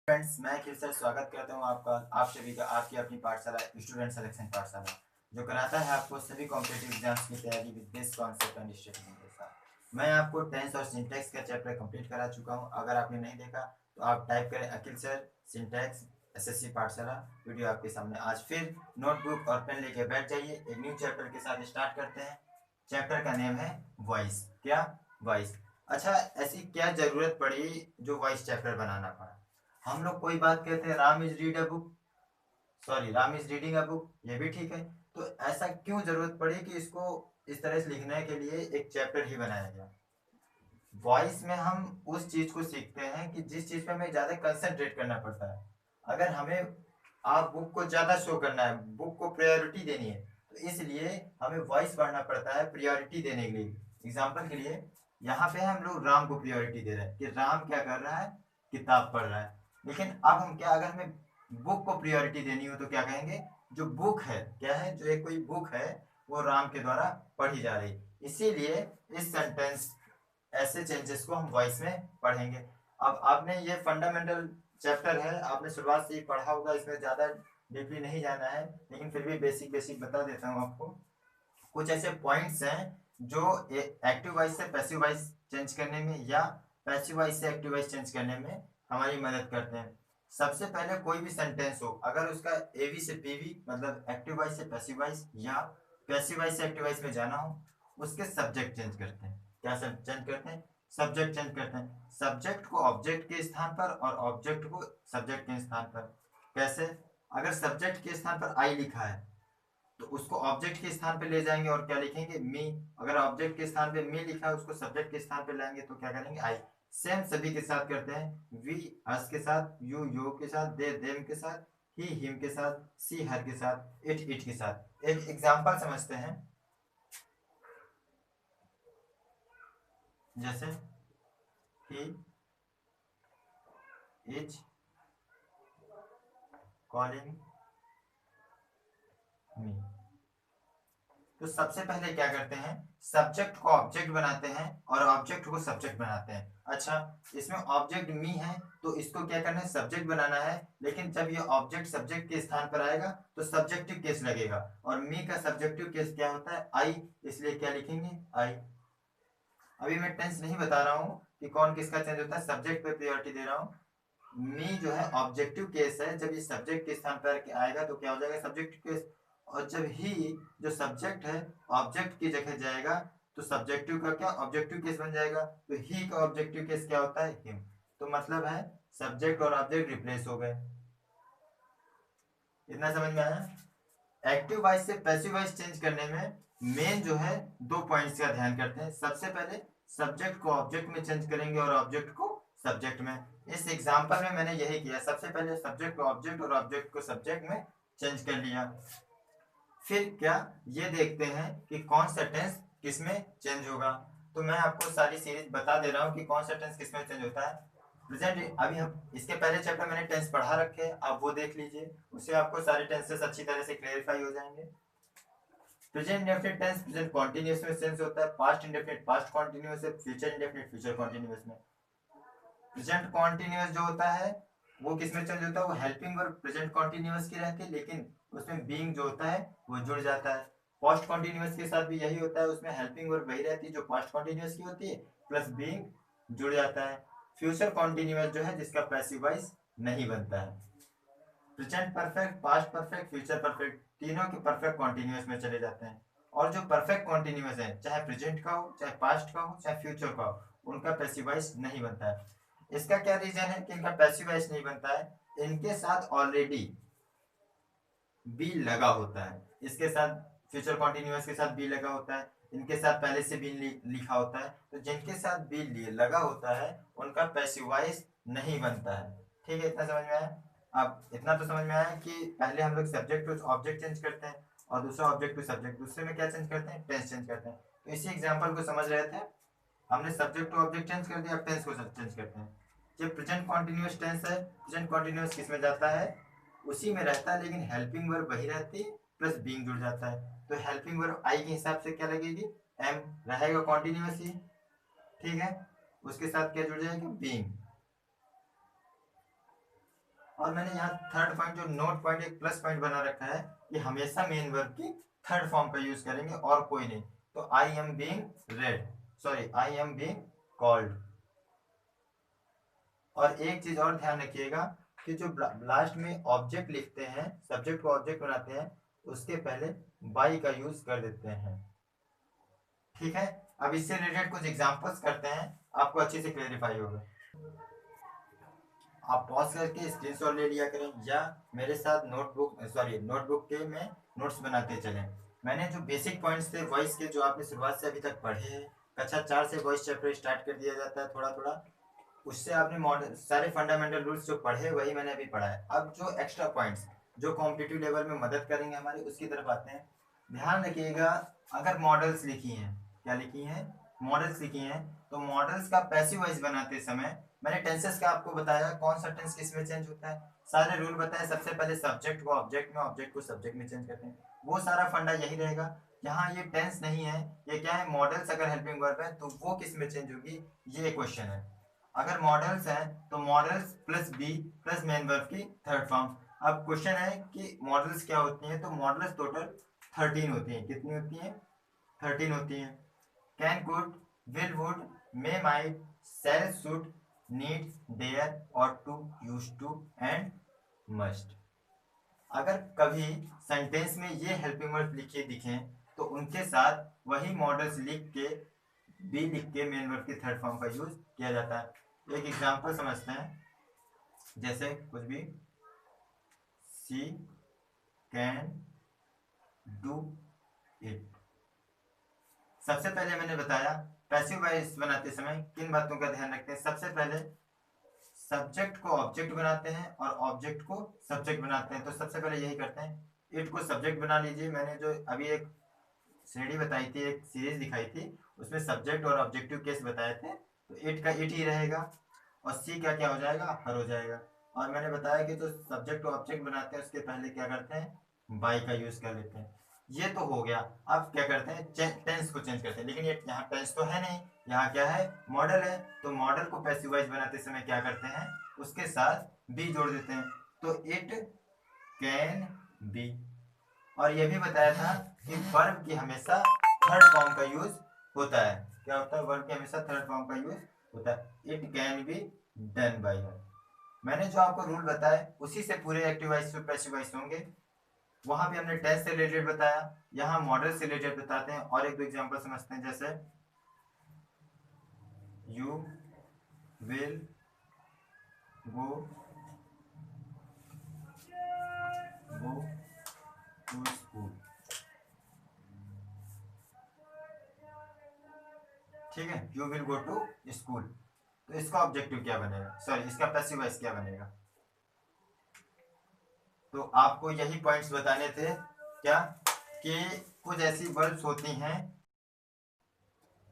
Friends, मैं फिर से स्वागत करता हूँ आपका आप सभी का आपकी अपनी पाठशाला स्टूडेंट सिलेक्शन पाठशाला, जो कराता है आपको सभी कॉम्पिटिटिव एग्जाम्स की तैयारी with best concept and strategy के साथ। मैं आपको टेंस और सिंटैक्स का चैप्टर कंप्लीट करा चुका हूँ। अगर आपने नहीं देखा तो आप टाइप करें अखिल सर सिंटैक्स एसएससी पाठशाला, वीडियो आपके सामने। आज फिर नोटबुक और पेन लेके बैठ जाइए, एक न्यू चैप्टर के साथ स्टार्ट करते हैं। चैप्टर का नेम है वॉइस। क्या? वॉइस। अच्छा, ऐसी क्या जरूरत पड़ी जो वॉइस चैप्टर बनाना पड़ा? हम लोग कोई बात कहते हैं Ram is read a book, sorry Ram is reading a book, ये भी ठीक है। तो ऐसा क्यों जरूरत पड़ी कि इसको इस तरह से लिखने के लिए एक चैप्टर ही बनाया गया? वॉइस में हम उस चीज को सीखते हैं कि जिस चीज पे हमें ज्यादा कंसंट्रेट करना पड़ता है। अगर हमें आप बुक को ज्यादा शो करना है, बुक को प्रायोरिटी देनी है, तो इसलिए हमें वॉइस पढ़ना पड़ता है प्रायोरिटी देने के लिए। एग्जाम्पल के लिए यहाँ पे हम लोग राम को प्रायोरिटी दे रहे हैं कि राम क्या कर रहा है, किताब पढ़ रहा है। लेकिन अब हम क्या, अगर हमें बुक को प्रायोरिटी देनी हो तो क्या कहेंगे, जो बुक है क्या है, जो एक कोई बुक है वो राम के द्वारा पढ़ी जा रही। इसीलिए इस सेंटेंस ऐसे चेंजेस को हम वॉइस में पढ़ेंगे। अब आपने ये फंडामेंटल चैप्टर है, आपने शुरुआत से ही पढ़ा होगा, इसमें ज़्यादा डीपली नहीं जाना है, लेकिन फिर भी बेसिक बेसिक बता देता हूँ आपको। कुछ ऐसे पॉइंट्स हैं जो एक्टिव वॉइस से पैसिव वॉइस चेंज करने में या पैसिव वॉइस से एक्टिव वॉइस चेंज करने में हमारी मदद करते हैं। सबसे पहले कोई भी सेंटेंस हो, अगर उसका एवी से पीवी मतलब एक्टिव वॉइस से पैसिव वॉइस या पैसिव वॉइस से एक्टिव वॉइस में जाना हो, उसके सब्जेक्ट चेंज करते हैं। क्या सब चेंज करते हैं? सब्जेक्ट चेंज करते हैं। सब्जेक्ट को ऑब्जेक्ट के स्थान पर और ऑब्जेक्ट को सब्जेक्ट के स्थान पर। कैसे? अगर सब्जेक्ट के स्थान पर आई लिखा है तो उसको ऑब्जेक्ट के स्थान पे ले जाएंगे और क्या लिखेंगे, मी। अगर ऑब्जेक्ट के स्थान पे मी लिखा है, उसको सब्जेक्ट के स्थान पे लाएंगे तो क्या करेंगे, आई। सेम सभी के साथ करते हैं। वी अस के साथ, यू यो के साथ, दे देम के साथ, ही हिम के साथ, सी हर के साथ, इट के साथ। एक एग्जांपल समझते हैं। जैसे ही इज कॉलिंग मी। तो सबसे पहले क्या करते हैं, सब्जेक्ट को ऑब्जेक्ट बनाते हैं और ऑब्जेक्ट को सब्जेक्ट बनाते हैं। अच्छा, इसमें ऑब्जेक्ट मी है तो इसको क्या करना है, सब्जेक्ट बनाना है। लेकिन जब ये ऑब्जेक्ट सब्जेक्ट के स्थान पर आएगा तो सब्जेक्टिव केस लगेगा, और मी का सब्जेक्टिव केस क्या होता है, आई। इसलिए क्या लिखेंगे, आई। अभी मैं टेंस नहीं बता रहा हूँ कि कौन किसका चेंज होता है, सब्जेक्ट पे प्रायोरिटी दे रहा हूँ। मी जो है ऑब्जेक्टिव केस है, जब ये सब्जेक्ट के स्थान पर आएगा तो क्या हो जाएगा, सब्जेक्टिव केस। और जब ही जो सब्जेक्ट है ऑब्जेक्ट की जगह जाएगा तो सब्जेक्टिव का क्या, ऑब्जेक्टिव केस बन जाएगा। तो ही का ऑब्जेक्टिव केस क्या होता है, हिम। तो मतलब है सब्जेक्ट और ऑब्जेक्ट रिप्लेस हो गए। इतना समझ में आया? एक्टिव वॉइस से पैसिव वॉइस चेंज करने में मेन जो है दो पॉइंट्स का ध्यान करते हैं। सबसे पहले सब्जेक्ट को ऑब्जेक्ट में चेंज करेंगे और ऑब्जेक्ट को सब्जेक्ट में। इस एग्जांपल में मैंने यही किया, सबसे पहले सब्जेक्ट को ऑब्जेक्ट और ऑब्जेक्ट को सब्जेक्ट में चेंज कर लिया। फिर क्या, ये देखते हैं कि कौन सा टेंस किसमें चेंज होगा। तो मैं आपको सारी सीरीज बता दे रहा हूँ कि कौन सा टेंस किसमें चेंज होता है। प्रेजेंट, अभी हम इसके पहले चैप्टर मैंने टेंस पढ़ा रखे हैं, आप वो देख लीजिए, उससे आपको सारे टेंसेस अच्छी तरह से क्लेरिफाई हो जाएंगे। Present indefinite tense present continuous में चेंज होता है, पास्ट इंडेफिनिट पास्ट कॉन्टिन्यूअस है, फ्यूचर इंडेफिनिट फ्यूचर कॉन्टिन्यूअस में। प्रेजेंट कॉन्टिन्यूअस जो होता है वो किसमें चेंज होता है, वो हेल्पिंग वर्ब प्रेजेंट कॉन्टिन्यूअस की रहती है, लेकिन उसमें बीइंग जो होता है वो जुड़ जाता है। पास्ट कॉन्टिन्यूअस के साथ भी यही होता है, उसमें हेल्पिंग वर्ब वही रहती है जो पास्ट कॉन्टिन्यूअस की होती है, प्लस बीइंग जुड़ जाता है। फ्यूचर कॉन्टिन्यूअस जो है जिसका पैसिव वॉइस नहीं बनता है। Present perfect, past perfect, future perfect, तीनों के परफेक्ट कॉन्टिन्यूअस में चले जाते हैं। और जो परफेक्ट कॉन्टिन्यूअस है, चाहे प्रेजेंट का हो, चाहे पास्ट का हो, चाहे फ्यूचर का हो, उनका पैसिव वॉइस नहीं बनता है। इसका क्या रीजन है कि इनका पैसिव वॉइस नहीं बनता है, इनके साथ ऑलरेडी बी लगा होता है। इसके साथ फ्यूचर कॉन्टिन्यूअस के साथ बी लगा होता है, इनके साथ पहले से बी लिखा होता है। तो जिनके साथ बी लगा होता है उनका पैसिव वॉइस नहीं बनता है। ठीक है, इतना समझ में आया? अब इतना तो समझ में आया कि पहले हम लोग सब्जेक्ट टू ऑब्जेक्ट चेंज करते हैं और दूसरा ऑब्जेक्ट टू सब्जेक्ट, दूसरे में क्या चेंज करते हैं, टेंस चेंज करते हैं। तो इसी एग्जाम्पल को समझ रहे थे, हमने सब्जेक्ट टू ऑब्जेक्ट चेंज कर दिया, अब टेंस को चेंज करते हैं। जब प्रेजेंट कॉन्टिन्यूअस टेंस है, प्रेजेंट कॉन्टिन्यूअस किस में जाता है, उसी में रहता है, लेकिन हेल्पिंग वर्ब वही रहती है, प्लस बीइंग जुड़ जाता है। तो हेल्पिंग वर्ब आई के हिसाब से क्या लगेगी, एम रहेगा कॉन्टिन्यूअस ही। ठीक है, उसके साथ क्या जुड़ जाएगा, बीइंग। और मैंने यहाँ थर्ड पॉइंट जो नोट पॉइंट एक प्लस पॉइंट बना रखा है, ये हमेशा मेन वर्ब की थर्ड फॉर्म का यूज करेंगे और कोई नहीं। तो I am being red, sorry I am being called. और एक चीज और ध्यान रखिएगा कि जो लास्ट में ऑब्जेक्ट लिखते हैं, सब्जेक्ट को ऑब्जेक्ट बनाते हैं, उसके पहले बाई का यूज कर देते हैं। ठीक है, अब इससे रिलेटेड कुछ एग्जांपल्स करते हैं, आपको अच्छे से क्लेरिफाई होगा। आप पॉज करके स्क्रीनशॉट ले लिया करें या मेरे साथ नोटबुक के में नोट्स बनाते चलें। मैंने जो बेसिक पॉइंट्स थे वॉइस के, जो आपने शुरुआत से अभी तक पढ़े हैं, कक्षा 4 से वॉइस चैप्टर स्टार्ट कर दिया जाता है थोड़ा थोड़ा, उससे आपने मॉडल सारे फंडामेंटल रूल्स जो पढ़े वही मैंने अभी पढ़ा है। अब जो एक्स्ट्रा पॉइंट्स जो कॉम्पिटिटिव लेवल में मदद करेंगे हमारे, उसकी तरफ आते हैं। ध्यान रखिएगा, अगर मॉडल्स लिखी हैं, क्या लिखी हैं, मॉडल्स लिखी हैं, तो मॉडल्स का पैसिव वॉइस बनाते समय मैंने टेंसेस का आपको बताया कौन सा टेंस किस में चेंज होता है, सारे रूल बताए। सबसे पहले सब्जेक्ट को ऑब्जेक्ट में, ऑब्जेक्ट को सब्जेक्ट में चेंज करते हैं, वो सारा फंडा यही रहेगा। यहाँ ये टेंस नहीं है, ये क्या है, मॉडल्स अगर हेल्पिंग वर्ब है तो वो किस में चेंज होगी, ये क्वेश्चन है। अगर मॉडल्स है तो modals plus be plus main verb की थर्ड फॉर्म। अब क्वेश्चन है कि मॉडल्स क्या होती हैं, तो मॉडल्स टोटल 13 होती हैं। कितनी होती हैं, 13 होती हैं। Can, could, will, would, may, might, shall, should, need, dare, ought to, used to and must. अगर कभी सेंटेंस में ये हेल्पिंग वर्ब लिखे दिखें तो उनके साथ वही मॉडल्स लिख के, बी लिख के मेन वर्ब की थर्ड फॉर्म का यूज किया जाता है। एक एग्जांपल समझते हैं, जैसे कुछ भी, शी कैन डू इट। सबसे पहले मैंने बताया पैसिव वॉइस बनाते समय किन बातों का ध्यान रखते हैं। सबसे पहले सब्जेक्ट को ऑब्जेक्ट बनाते हैं और ऑब्जेक्ट को सब्जेक्ट बनाते हैं, तो सबसे पहले यही करते हैं। इट को सब्जेक्ट बना लीजिए, मैंने जो अभी एक श्रेणी बताई थी, एक सीरीज दिखाई थी, उसमें सब्जेक्ट और ऑब्जेक्टिव केस बताए थे, तो इट का इट ही रहेगा और सी का क्या हो जाएगा, हर हो जाएगा। और मैंने बताया कि जो सब्जेक्ट और ऑब्जेक्ट बनाते हैं उसके पहले क्या करते हैं, बाई का यूज कर लेते हैं। ये तो हो गया। अब क्या करते हैं, टेंस को चेंज करते हैं, लेकिन ये यहाँ टेंस तो है नहीं, यहाँ क्या है, मॉडल है। तो मॉडल को पैसिव वॉइस बनाते समय क्या करते हैं, उसके साथ बी जोड़ देते हैं, तो इट कैन बी। और ये भी बताया था कि वर्ब की हमेशा थर्ड फॉर्म का यूज होता है। क्या होता है, वर्ब की हमेशा थर्ड फॉर्म का यूज होता है। It can be done by हर। मैंने जो आपको रूल बताया उसी से पूरे एक्टिव वॉइस और पैसिव वॉइस होंगे। वहां भी हमने टेंस से रिलेटेड बताया, यहाँ मॉडल से रिलेटेड बताते हैं। और एक दो एग्जांपल समझते हैं, जैसे you will go to school. ठीक है, you will go to school, तो इसका ऑब्जेक्टिव क्या बनेगा, सॉरी इसका पैसिव वॉइस क्या बनेगा। तो आपको यही पॉइंट्स बताने थे, क्या कि कुछ ऐसी वर्ब्स होती हैं।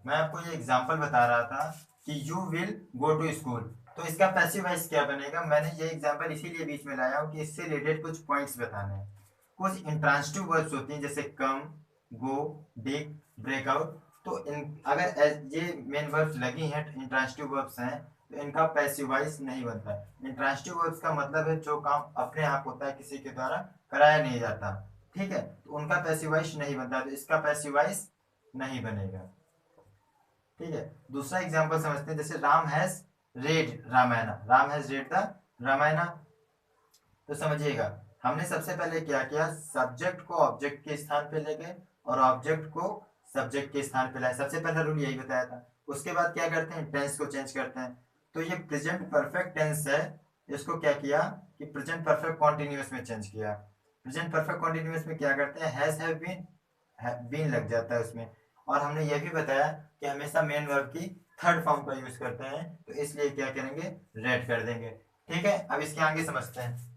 मैं आपको ये एग्जांपल बता रहा था कि you will go to school, तो इसका पैसिव वॉइस क्या बनेगा। मैंने ये एग्जांपल इसीलिए बीच में लाया हूँ कि इससे रिलेटेड कुछ पॉइंट्स बताने हैं। कुछ इंट्रांसिटिव वर्ब्स होती हैं, जैसे कम, गो, डिग, ब्रेकआउट। तो अगर ये मेन वर्ब्स लगी हैं, इंट्रांसिटिव वर्ब्स हैं, तो इनका पैसिव वॉइस नहीं बनता है। इंट्रांसिटिव वर्ब्स का मतलब है जो काम अपने आप होता है, किसी के द्वारा कराया नहीं जाता। ठीक है, तो उनका पैसिव वॉइस नहीं बनता, तो इसका पैसिव वॉइस नहीं बनेगा। ठीक है, दूसरा एग्जांपल समझते हैं, जैसे Ram has read Ramayana, Ram has read the Ramayana. तो समझिएगा, हमने सबसे पहले क्या किया, सब्जेक्ट को ऑब्जेक्ट के स्थान पे ले गए और ऑब्जेक्ट को सब्जेक्ट के स्थान पे लाए। सबसे पहला रूल यही बताया था। उसके बाद क्या करते हैं, टेंस को चेंज करते हैं। तो ये प्रेजेंट परफेक्ट टेंस है, इसको क्या किया कि प्रेजेंट परफेक्ट कॉन्टिन्यूअस में चेंज किया। प्रेजेंट परफेक्ट कॉन्टिन्यूअस में क्या करते हैं, हैज, हैव बीन लग जाता है उसमें। और हमने ये भी बताया कि हमेशा मेन वर्ब की थर्ड फॉर्म का यूज करते हैं, तो इसलिए क्या करेंगे, रेड कर देंगे। ठीक है, अब इसके आगे समझते हैं।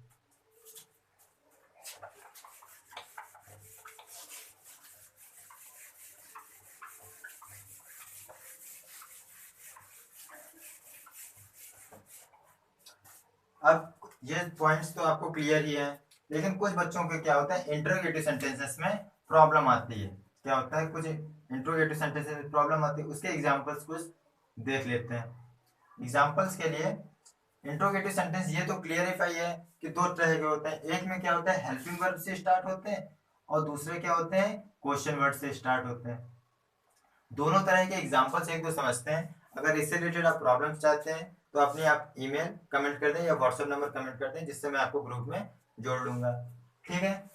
अब ये पॉइंट्स तो आपको क्लियर ही है, लेकिन कुछ बच्चों के क्या होता है, इंटरोगेटिव सेंटेंसेस में प्रॉब्लम आती है। क्या होता है, कुछ इंटरोगेटिव सेंटेंसेस में प्रॉब्लम आती है, उसके एग्जांपल्स कुछ देख लेते हैं। एग्जांपल्स के लिए इंट्रोगेटिव सेंटेंस ये तो क्लियरिफाई है कि दो तरह के होते हैं, एक में क्या होता है हेल्पिंग वर्ब से स्टार्ट होते हैं और दूसरे क्या होते हैं क्वेश्चन वर्ड से स्टार्ट होते हैं। दोनों तरह के एग्जांपल्स एक दो समझते हैं। अगर इससे रिलेटेड आप प्रॉब्लम चाहते हैं तो अपनी आप ईमेल कमेंट कर दें या व्हाट्सएप नंबर कमेंट कर दें, जिससे मैं आपको ग्रुप में जोड़ लूंगा। ठीक है,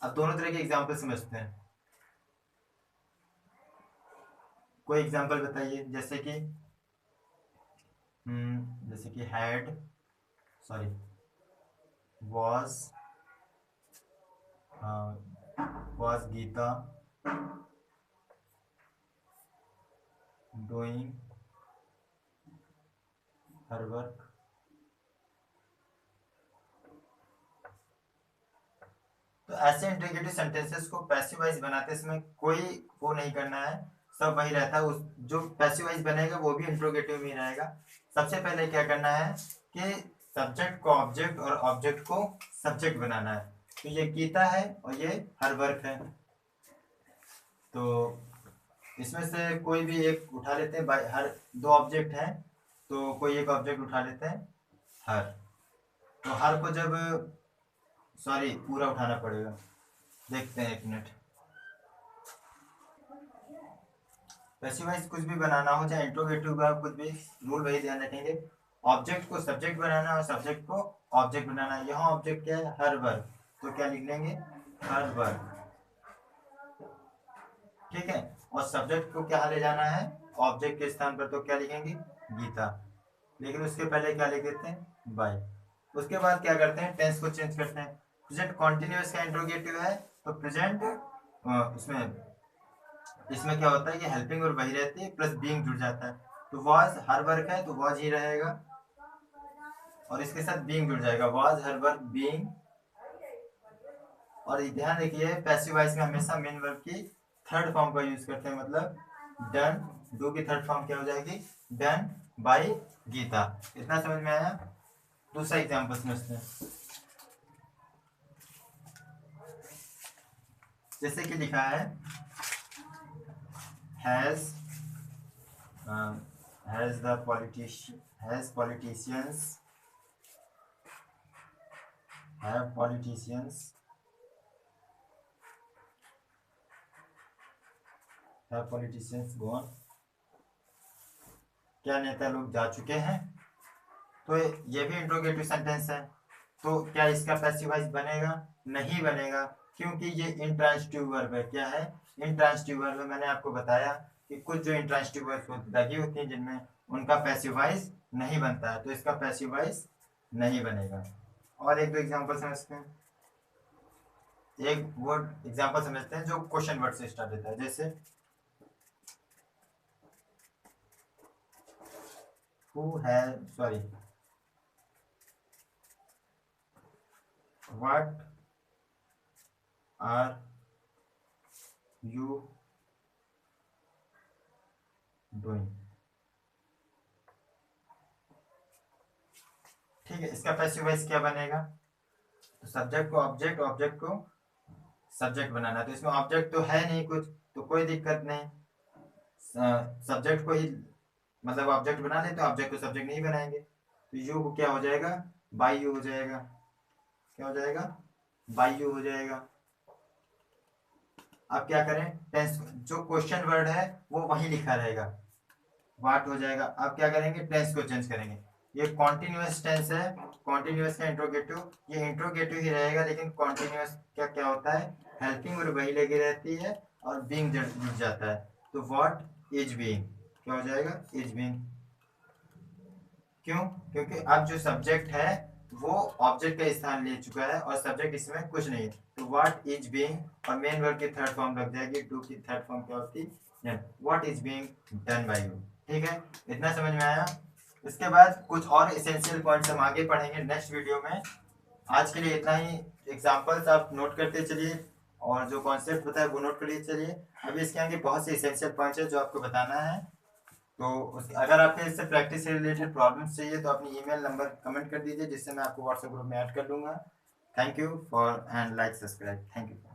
अब दोनों तरह के एग्जांपल समझते हैं। कोई एग्जांपल बताइए, जैसे कि had sorry was Geeta doing her work. तो ऐसे इंट्रीगेटिव सेंटेंसेस को पैसिवाइज बनाते समय कोई वो नहीं करना है, सब वही रहता है। उस जो पैसिवाइज बनेगा वो भी इंट्रोगेटिव में ही रहेगा। सबसे पहले क्या करना है कि सब्जेक्ट को ऑब्जेक्ट और ऑब्जेक्ट को सब्जेक्ट बनाना है। तो ये गीता है और ये हर वर्क है, तो इसमें से कोई भी एक उठा लेते हैं। हर दो ऑब्जेक्ट हैं तो कोई एक ऑब्जेक्ट उठा लेते हैं हर। तो हर को जब सॉरी पूरा उठाना पड़ेगा, देखते हैं एक मिनट। पैसिवाइज कुछ भी बनाना हो चाहे इंट्रोगेटिव का कुछ भी, रूल वही ध्यान रखेंगे, ऑब्जेक्ट को सब्जेक्ट बनाना और सब्जेक्ट को ऑब्जेक्ट बनाना। यहाँ ऑब्जेक्ट क्या है हर वर्ग, तो क्या लिख लेंगे हर वर्ग। ठीक है, और सब्जेक्ट को क्या ले जाना है ऑब्जेक्ट के स्थान पर, तो क्या लिखेंगे गीता। लेकिन उसके पहले क्या लिख देते हैं बाय। उसके बाद क्या करते हैं टेंस को चेंज करते हैं। प्रेजेंट कॉन्टिन्यूअस का इंट्रोगेटिव है तो प्रेजेंट इसमें क्या होता है कि हेल्पिंग और वही रहती है प्लस बीइंग जुड़ जाता है। तो वाज हर वर्क है तो वाज ही रहेगा और इसके साथ बीइंग जुड़ जाएगा, वाज हर वर्क बीइंग। और ध्यान रखिए पैसिव वॉइस में हमेशा मेन वर्ब की थर्ड फॉर्म का यूज करते हैं, मतलब डन। डू की थर्ड फॉर्म क्या हो जाएगी डन बाय गीता। इतना समझ में आया। दूसरा एग्जांपल समझते हैं, जैसे कि लिखा है हैज politicians gone, क्या नेता लोग जा चुके हैं। तो ये भी इंट्रोगेटिव सेंटेंस है, तो क्या इसका पैसिव वॉइस बनेगा नहीं बनेगा, क्योंकि ये इंट्रांसिटिव वर्ब है। क्या है इंट्रांसिटिव वर्ब है। मैंने आपको बताया कि कुछ जो इंट्रांसिटिव वर्ब लगी होती हैं जिनमें उनका पैसिव वॉइस नहीं बनता है, तो इसका पैसिव वॉइस नहीं बनेगा। और एक दो एग्जांपल समझते हैं, एक वर्ड एग्जांपल समझते हैं जो क्वेश्चन वर्ड से स्टार्ट होता है, जैसे what are you doing। ठीक है, इसका पैसिव वॉइस क्या बनेगा, तो सब्जेक्ट को ऑब्जेक्ट, ऑब्जेक्ट को सब्जेक्ट बनाना। तो इसमें ऑब्जेक्ट तो है नहीं कुछ, तो कोई दिक्कत नहीं, सब्जेक्ट को ही मतलब ऑब्जेक्ट बना ले, तो ऑब्जेक्ट को सब्जेक्ट नहीं बनाएंगे, तो यू को क्या हो जाएगा बाय यू हो जाएगा। क्या हो जाएगा बाय यू हो जाएगा। अब क्या करें टेंस, जो क्वेश्चन वर्ड है वो वही लिखा रहेगा, वाट हो जाएगा। अब क्या करेंगे टेंस को चेंज करेंगे। ये कॉन्टिन्यूअस टेंस है, कॉन्टिन्यूअस का इंट्रोगेटिव, ये इंट्रोगेटिव ही रहेगा, लेकिन कॉन्टिन्यूअस क्या क्या होता है हेल्पिंग और वही लगी रहती है और बीइंग जुड़ जाता है। तो व्हाट इज बीइंग क्या हो जाएगा इज बीइंग। क्यों, क्योंकि अब जो सब्जेक्ट है वो ऑब्जेक्ट का स्थान ले चुका है और सब्जेक्ट इसमें कुछ नहीं है, तो व्हाट इज बीइंग और मेन वर्ब की थर्ड फॉर्म लग जाएगी, डू की थर्ड फॉर्म क्या होती है what is being done by you. ठीक है, इतना समझ में आया। इसके बाद कुछ और एसेंशियल पॉइंट्स हम आगे पढ़ेंगे नेक्स्ट वीडियो में। आज के लिए इतना ही। एग्जांपल्स आप नोट करते चलिए और जो कॉन्सेप्ट बताए वो नोट कर चलिए। अभी इसके आगे बहुत से एसेंशियल पॉइंट्स है जो आपको बताना है। तो अगर आपके इससे प्रैक्टिस से रिलेटेड प्रॉब्लम्स चाहिए तो अपनी ईमेल नंबर कमेंट कर दीजिए, जिससे मैं आपको व्हाट्सएप ग्रुप में ऐड कर दूंगा। Thank you for and like subscribe. Thank you.